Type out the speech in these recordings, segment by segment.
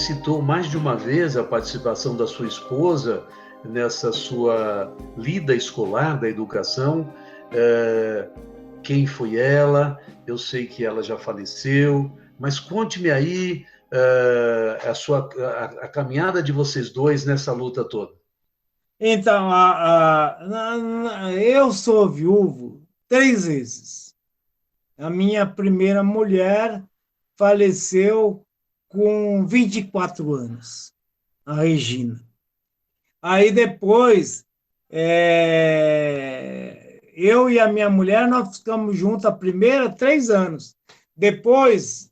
citou mais de uma vez a participação da sua esposa nessa sua lida escolar da educação. Quem foi ela? Eu sei que ela já faleceu, mas conte-me aí a caminhada de vocês dois nessa luta toda. Então, eu sou viúvo 3 vezes. A minha primeira mulher faleceu com 24 anos, a Regina. Aí depois, eu e a minha mulher, nós ficamos juntos a primeira 3 anos. Depois,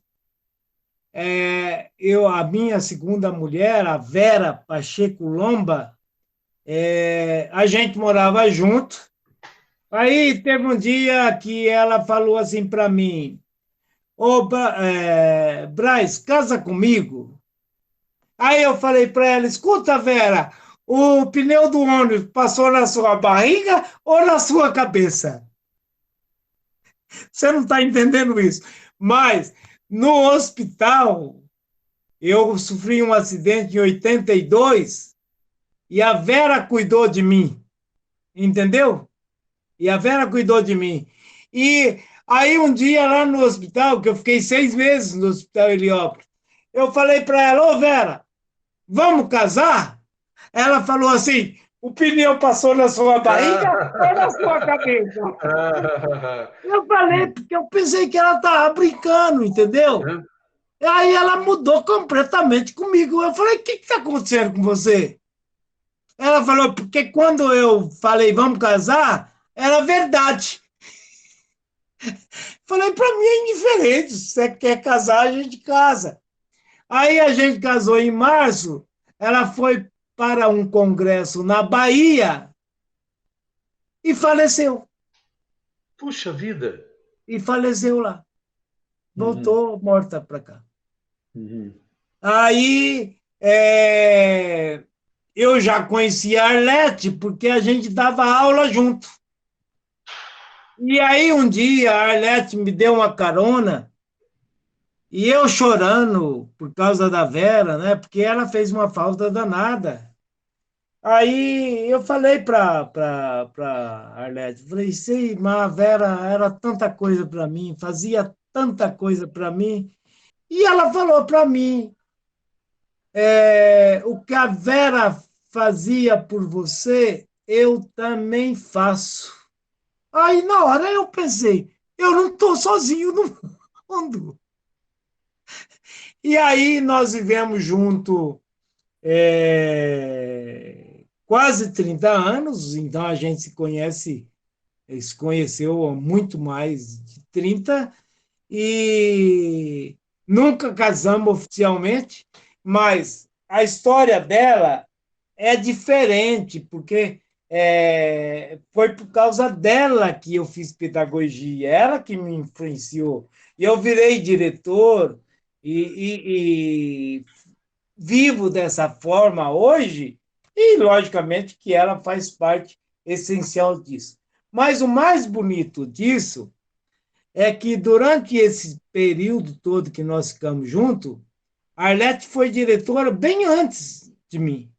a minha segunda mulher, a Vera Pacheco Lomba, a gente morava junto. Aí teve um dia que ela falou assim para mim: Ô, Braz, casa comigo. Aí eu falei para ela: escuta, Vera, o pneu do ônibus passou na sua barriga ou na sua cabeça? Você não está entendendo isso. Mas no hospital, eu sofri um acidente em 82 e a Vera cuidou de mim, entendeu? E a Vera cuidou de mim. E aí um dia lá no hospital, que eu fiquei 6 meses no hospital Heliópolis, eu falei para ela: ô Vera, vamos casar? Ela falou assim: o pneu passou na sua barriga ou na sua cabeça? Eu falei porque eu pensei que ela estava brincando, entendeu? E aí ela mudou completamente comigo. Eu falei: o que está acontecendo com você? Ela falou: porque quando eu falei vamos casar, era verdade. Falei: para mim é indiferente. Se você quer casar, a gente casa. Aí a gente casou em março. Ela foi para um congresso na Bahia e faleceu. Puxa vida! E faleceu lá. Uhum, Voltou morta para cá. uhum. Aí eu já conhecia a Arlete, porque a gente dava aula junto. E aí um dia a Arlete me deu uma carona e eu chorando por causa da Vera, né? Porque ela fez uma falta danada. Aí eu falei para Arlete, falei: sei, mas a Vera era tanta coisa para mim, fazia tanta coisa para mim. E ela falou para mim: o que a Vera fazia por você, eu também faço. Aí na hora eu pensei: eu não estou sozinho no mundo. E aí nós vivemos junto quase 30 anos, então a gente se conheceu há muito mais de 30 e nunca casamos oficialmente, mas a história dela é diferente, porque foi por causa dela que eu fiz pedagogia, ela que me influenciou. E eu virei diretor e vivo dessa forma hoje, e logicamente que ela faz parte essencial disso. Mas o mais bonito disso é que durante esse período todo que nós ficamos juntos, a Arlete foi diretora bem antes de mim.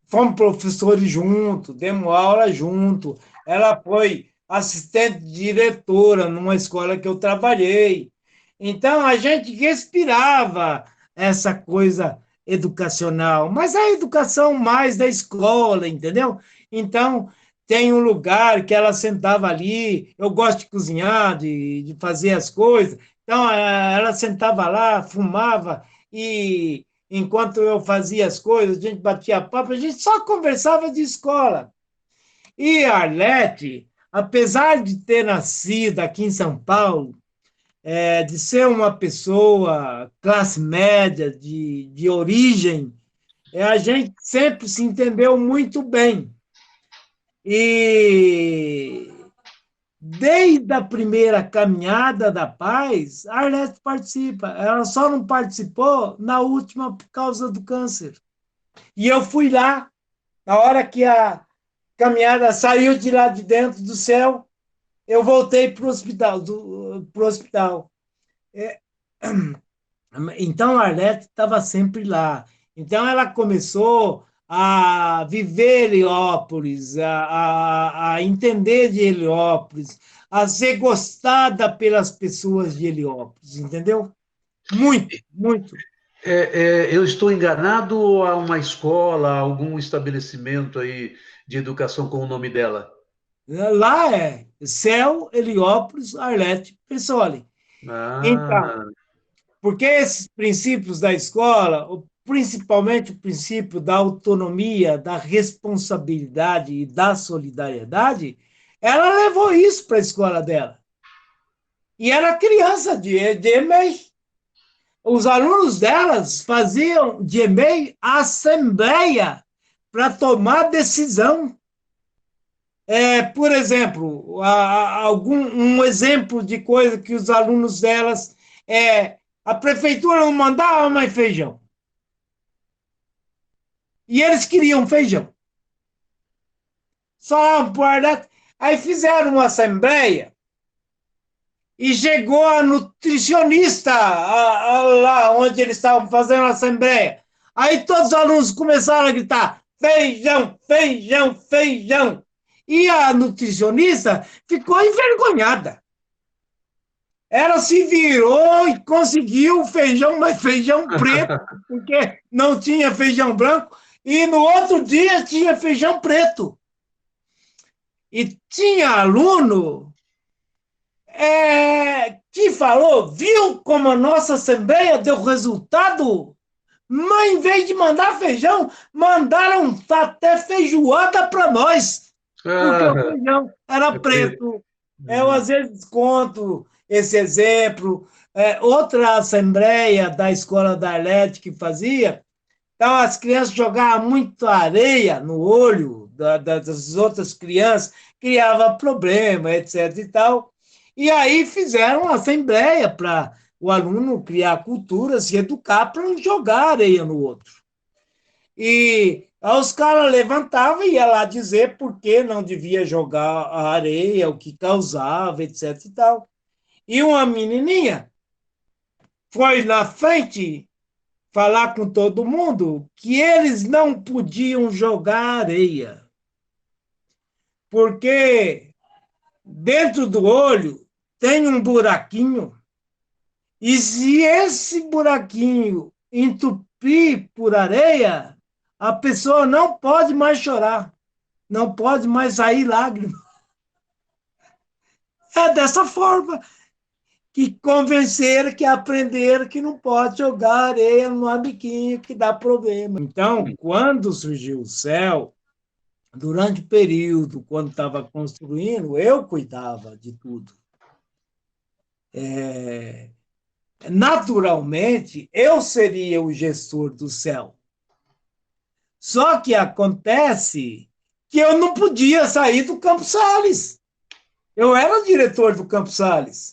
Fomos professores juntos, demos aula junto. Ela foi assistente diretora numa escola que eu trabalhei. Então, a gente respirava essa coisa educacional, mas a educação mais da escola, entendeu? Então, tem um lugar que ela sentava ali. Eu gosto de cozinhar, de fazer as coisas. Então, ela sentava lá, fumava e enquanto eu fazia as coisas, a gente batia papo, a gente só conversava de escola. E a Arlete, apesar de ter nascido aqui em São Paulo, de ser uma pessoa classe média, de origem, a gente sempre se entendeu muito bem. E desde a primeira caminhada da paz, a Arlete participa. Ela só não participou na última por causa do câncer. E eu fui lá, na hora que a caminhada saiu de lá de dentro do céu, eu voltei para o hospital. Pro hospital. Então, a Arlete estava sempre lá. Então, ela começou a viver Heliópolis, a entender de Heliópolis, a ser gostada pelas pessoas de Heliópolis, entendeu? Muito, muito. Eu estou enganado ou há uma escola, algum estabelecimento aí de educação com o nome dela? Lá é Céu, Heliópolis, Arlete, Persoli. Então, Ah, porque esses princípios da escola, principalmente o princípio da autonomia, da responsabilidade e da solidariedade, ela levou isso para a escola dela. E era criança de EMEI. Os alunos delas faziam de EMEI assembleia para tomar decisão. Por exemplo, um exemplo de coisa que os alunos delas a prefeitura não mandava mais feijão. E eles queriam feijão. Só aí fizeram uma assembleia e chegou a nutricionista lá onde eles estavam fazendo a assembleia. Aí todos os alunos começaram a gritar: feijão, feijão, feijão. E a nutricionista ficou envergonhada. Ela se virou e conseguiu feijão, mas feijão preto, porque não tinha feijão branco, e no outro dia tinha feijão preto. E tinha aluno que falou, viu como a nossa Assembleia deu resultado? Mas em vez de mandar feijão, mandaram até feijoada para nós, porque o ah, feijão era é preto. preto. Eu, às vezes, conto esse exemplo. Outra assembleia da Escola da Arlete que fazia, então as crianças jogavam muito areia no olho das outras crianças, criava problema, etc. e tal. E aí fizeram uma assembleia para o aluno criar cultura, se educar para não jogar areia no outro. E aí os caras levantavam e ia lá dizer por que não devia jogar a areia, o que causava, etc. e tal. E uma menininha foi na frente falar com todo mundo que eles não podiam jogar areia, porque dentro do olho tem um buraquinho, e se esse buraquinho entupir por areia, a pessoa não pode mais chorar, não pode mais sair lágrimas. É dessa forma que convenceram, que aprenderam que não pode jogar areia no amiguinho que dá problema. Então, quando surgiu o céu, durante o período, quando estava construindo, eu cuidava de tudo. Naturalmente, eu seria o gestor do céu. Só que acontece que eu não podia sair do Campos Sales. Eu era diretor do Campos Sales.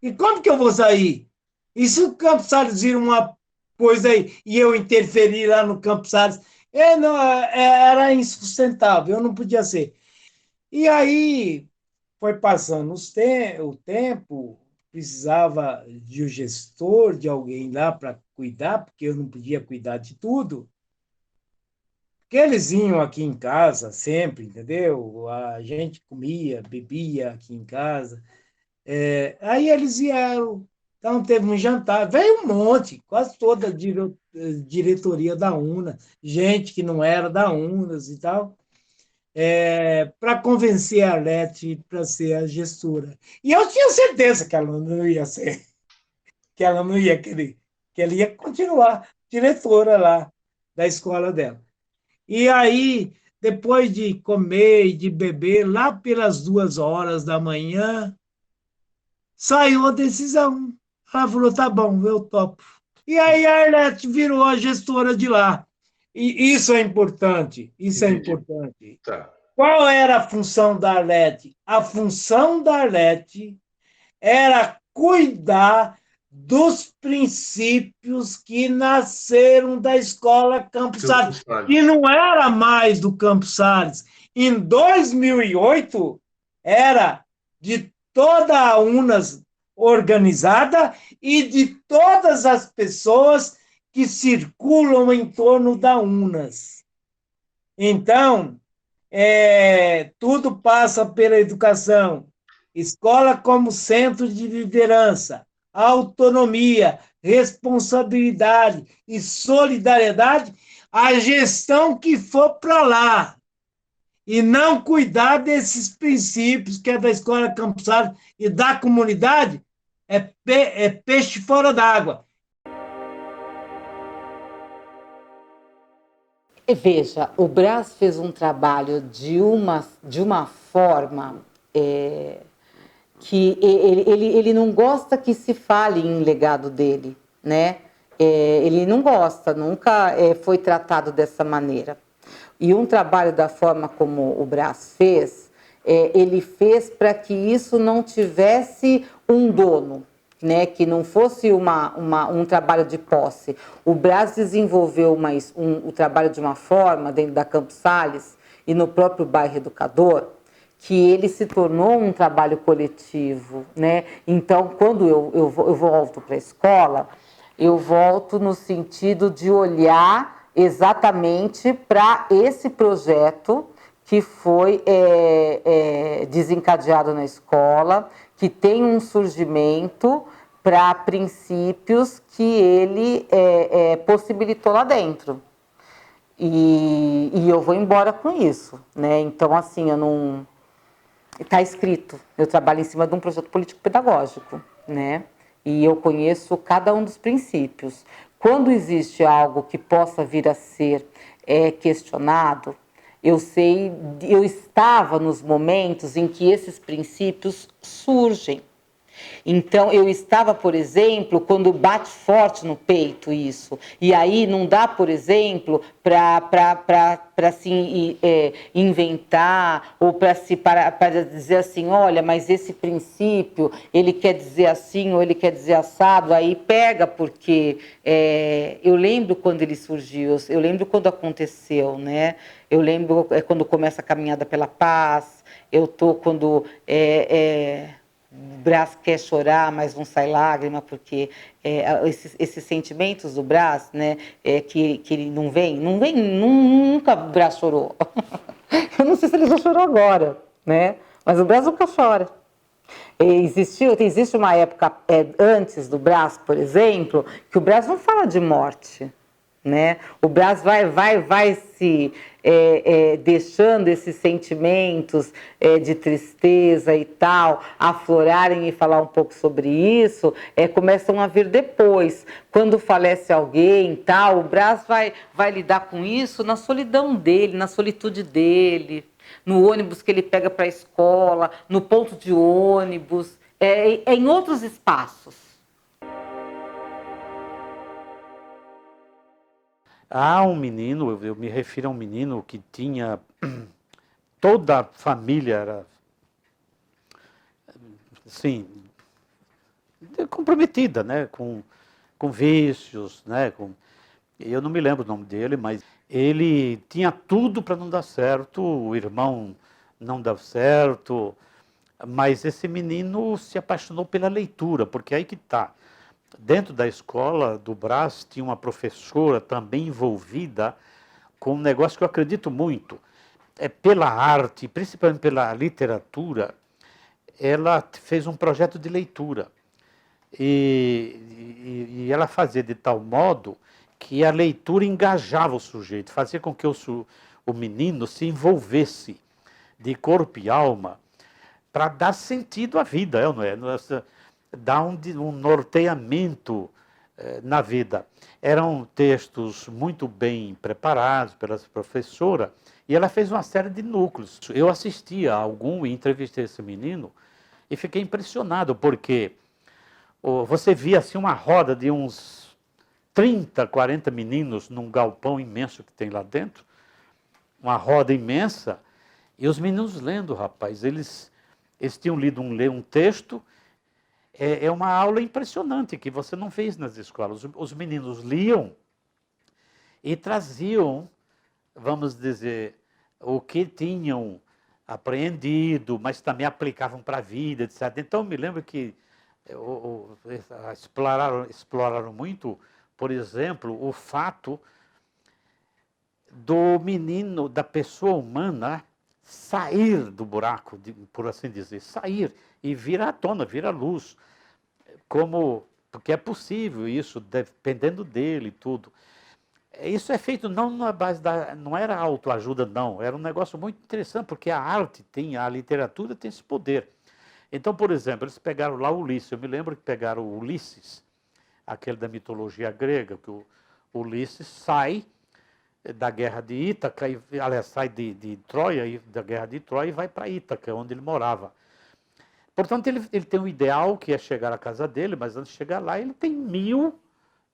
E como que eu vou sair? E se o Campos Sales vira uma coisa aí e eu interferir lá no Campos Sales? Não, era insustentável, eu não podia ser. E aí foi passando o tempo, precisava de um gestor, de alguém lá para cuidar, porque eu não podia cuidar de tudo. Porque eles vinham aqui em casa sempre, entendeu? A gente comia, bebia aqui em casa. Aí eles vieram, então teve um jantar, veio um monte, quase toda a diretoria da UNA, gente que não era da UNAS e tal, para convencer a Arlete para ser a gestora. E eu tinha certeza que ela não ia ser, que ela não ia querer, que ela ia continuar diretora lá da escola dela. E aí, depois de comer e de beber, lá pelas 2 horas da manhã, saiu a decisão. Ela falou, tá bom, eu topo. E aí a Arlete virou a gestora de lá. E isso é importante, isso é Entendi. importante. Tá. Qual era a função da Arlete? A função da Arlete era cuidar dos princípios que nasceram da escola Campos Campos Sales, que Sales. não era mais do Campos Sales. Em 2008, era de toda a UNAS, organizada e de todas as pessoas que circulam em torno da UNAS. Então, tudo passa pela educação. Escola como centro de liderança, autonomia, responsabilidade e solidariedade, a gestão que for para lá e não cuidar desses princípios que é da escola campusada e da comunidade, é peixe fora d'água. Veja, o Brás fez um trabalho de uma forma que ele não gosta que se fale em legado dele, né? Ele não gosta, nunca foi tratado dessa maneira. E um trabalho da forma como o Brás fez, ele fez para que isso não tivesse um dono, né, que não fosse um trabalho de posse. O Brás desenvolveu o trabalho de uma forma, dentro da Campos Sales e no próprio bairro Educador, que ele se tornou um trabalho coletivo, né? Então, quando eu volto para a escola, eu volto no sentido de olhar exatamente para esse projeto que foi desencadeado na escola, que tem um surgimento para princípios que ele possibilitou lá dentro. E eu vou embora com isso, né? Então, assim, eu não... Está escrito, eu trabalho em cima de um projeto político-pedagógico, né? E eu conheço cada um dos princípios. Quando existe algo que possa vir a ser questionado, eu estava nos momentos em que esses princípios surgem. Então, eu estava, por exemplo, quando bate forte no peito isso. E aí não dá, por exemplo, para se inventar ou para dizer assim, olha, mas esse princípio, ele quer dizer assim ou ele quer dizer assado. Aí pega, porque eu lembro quando ele surgiu, eu lembro quando aconteceu, né? Eu lembro quando começa a caminhada pela paz, quando... o Brás quer chorar, mas não sai lágrima, porque esses sentimentos do Brás, né, que ele não vem, nunca o Brás chorou. Eu não sei se ele já chorou agora, né, mas o Brás nunca chora. Existe uma época antes do Brás, por exemplo, que o Brás não fala de morte, né? O Brás vai se deixando esses sentimentos de tristeza e tal aflorarem e falar um pouco sobre isso, começam a vir depois. Quando falece alguém tal, o Brás vai lidar com isso na solidão dele, na solitude dele, no ônibus que ele pega para a escola, no ponto de ônibus, em outros espaços. Há um menino, eu me refiro a um menino que tinha... Toda a família era, assim, comprometida, né? Com vícios, né? Eu não me lembro o nome dele, mas ele tinha tudo para não dar certo, o irmão não deu certo, mas esse menino se apaixonou pela leitura, porque aí que está. Dentro da escola do Brás tinha uma professora também envolvida com um negócio que eu acredito muito. Pela arte, principalmente pela literatura, ela fez um projeto de leitura. E ela fazia de tal modo que a leitura engajava o sujeito, fazia com que o menino se envolvesse de corpo e alma para dar sentido à vida, não é? Dar um norteamento na vida. Eram textos muito bem preparados pela professora e ela fez uma série de núcleos. Eu assisti a algum e entrevistei esse menino e fiquei impressionado, porque você via assim uma roda de uns 30, 40 meninos num galpão imenso que tem lá dentro, uma roda imensa, e os meninos lendo, rapaz, eles tinham lido um texto. É uma aula impressionante que você não fez nas escolas. Os meninos liam e traziam, vamos dizer, o que tinham apreendido, mas também aplicavam para a vida, etc. Então, eu me lembro que exploraram muito, por exemplo, o fato do menino, da pessoa humana, sair do buraco, por assim dizer, sair e vir à tona, vir à luz, porque é possível isso, dependendo dele e tudo. Isso é feito não na base não era autoajuda, não, era um negócio muito interessante, porque a arte a literatura tem esse poder. Então, por exemplo, eles pegaram lá Ulisses, eu me lembro que pegaram o Ulisses, aquele da mitologia grega, que o Ulisses sai da guerra de Ítaca, aliás, sai de Troia, da guerra de Troia e vai para Ítaca, onde ele morava. Portanto, ele tem um ideal que é chegar à casa dele, mas antes de chegar lá, ele tem 1000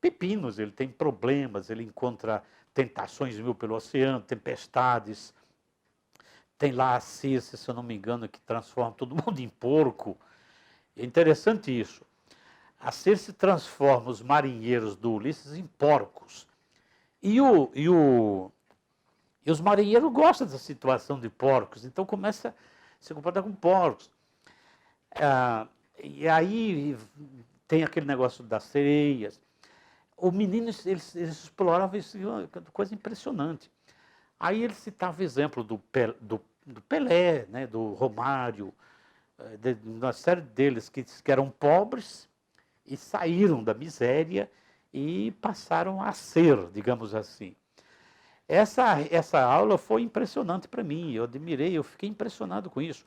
pepinos, ele tem problemas, ele encontra tentações mil pelo oceano, tempestades. Tem lá a Circe, se eu não me engano, que transforma todo mundo em porco. É interessante isso. A Circe transforma os marinheiros do Ulisses em porcos. E os marinheiros gostam dessa situação de porcos, então começa a se comportar com porcos. E aí tem aquele negócio das sereias. O menino, eles exploravam isso, uma coisa impressionante. Aí ele citava o exemplo do Pelé, né, do Romário, de uma série deles que eram pobres e saíram da miséria e passaram a ser, digamos assim. Essa aula foi impressionante para mim, eu admirei, eu fiquei impressionado com isso.